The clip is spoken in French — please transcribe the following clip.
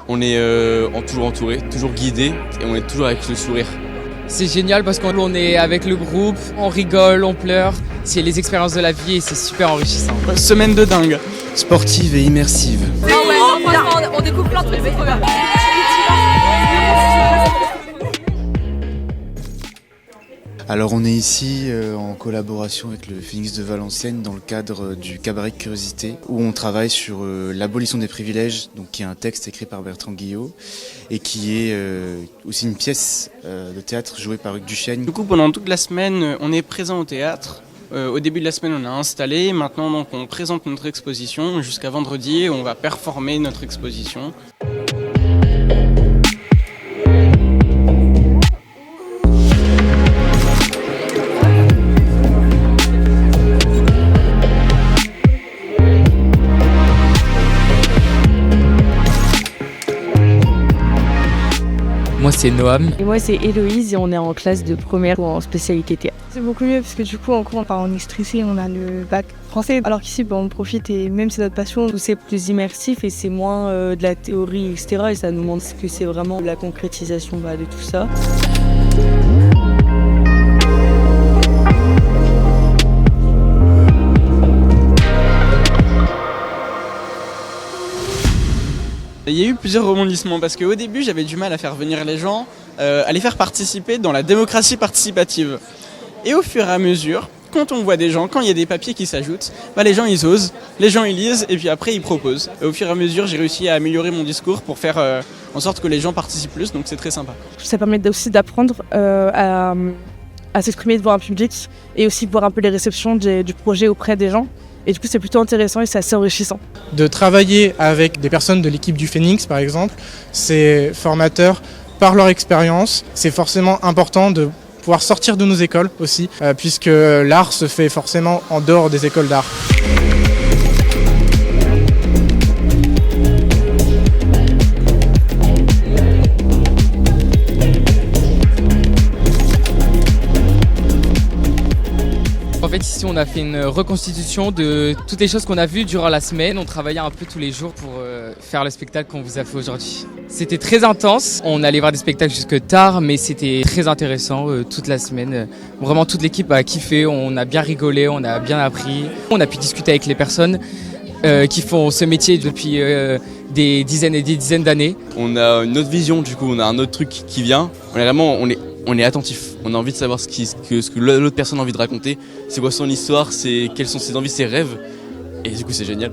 On est toujours entouré, toujours guidé et on est toujours avec le sourire. C'est génial parce qu'on est avec le groupe, on rigole, on pleure. C'est les expériences de la vie et c'est super enrichissant. Semaine de dingue. Sportive et immersive. Ah ouais, non, franchement, on découvre plein de trucs, c'est trop bien. Alors on est ici en collaboration avec le Phoenix de Valenciennes dans le cadre du Cabaret de Curiosité où on travaille sur l'abolition des privilèges, donc qui est un texte écrit par Bertrand Guillot et qui est aussi une pièce de théâtre jouée par Hugues Duchesne. Du coup, pendant toute la semaine, on est présent au théâtre. Au début de la semaine, on a installé. Maintenant, donc, on présente notre exposition jusqu'à vendredi. On va performer notre exposition. Moi c'est Noam. Et moi c'est Héloïse et on est en classe de première ou en spécialité théâtre. C'est beaucoup mieux parce que du coup en cours on est stressé, on a le bac français alors qu'ici on profite et même c'est notre passion où c'est plus immersif et c'est moins de la théorie etc. et ça nous montre que c'est vraiment la concrétisation de tout ça. Il y a eu plusieurs rebondissements parce qu'au début j'avais du mal à faire venir les gens, à les faire participer dans la démocratie participative. Et au fur et à mesure, quand on voit des gens, quand il y a des papiers qui s'ajoutent, les gens ils osent, les gens ils lisent et puis après ils proposent. Et au fur et à mesure j'ai réussi à améliorer mon discours pour faire en sorte que les gens participent plus, donc c'est très sympa. Ça permet aussi d'apprendre à s'exprimer devant un public et aussi de voir un peu les réceptions du projet auprès des gens. Et du coup, c'est plutôt intéressant et c'est assez enrichissant. De travailler avec des personnes de l'équipe du Phoenix, par exemple, c'est formateur par leur expérience. C'est forcément important de pouvoir sortir de nos écoles aussi, puisque l'art se fait forcément en dehors des écoles d'art. En fait ici on a fait une reconstitution de toutes les choses qu'on a vues durant la semaine. On travaillait un peu tous les jours pour faire le spectacle qu'on vous a fait aujourd'hui. C'était très intense, on allait voir des spectacles jusque tard mais c'était très intéressant toute la semaine. Vraiment toute l'équipe a kiffé, on a bien rigolé, on a bien appris. On a pu discuter avec les personnes qui font ce métier depuis des dizaines et des dizaines d'années. On a une autre vision du coup, on a un autre truc qui vient. On est attentif, on a envie de savoir ce que l'autre personne a envie de raconter, c'est quoi son histoire, quelles sont ses envies, ses rêves, et du coup c'est génial.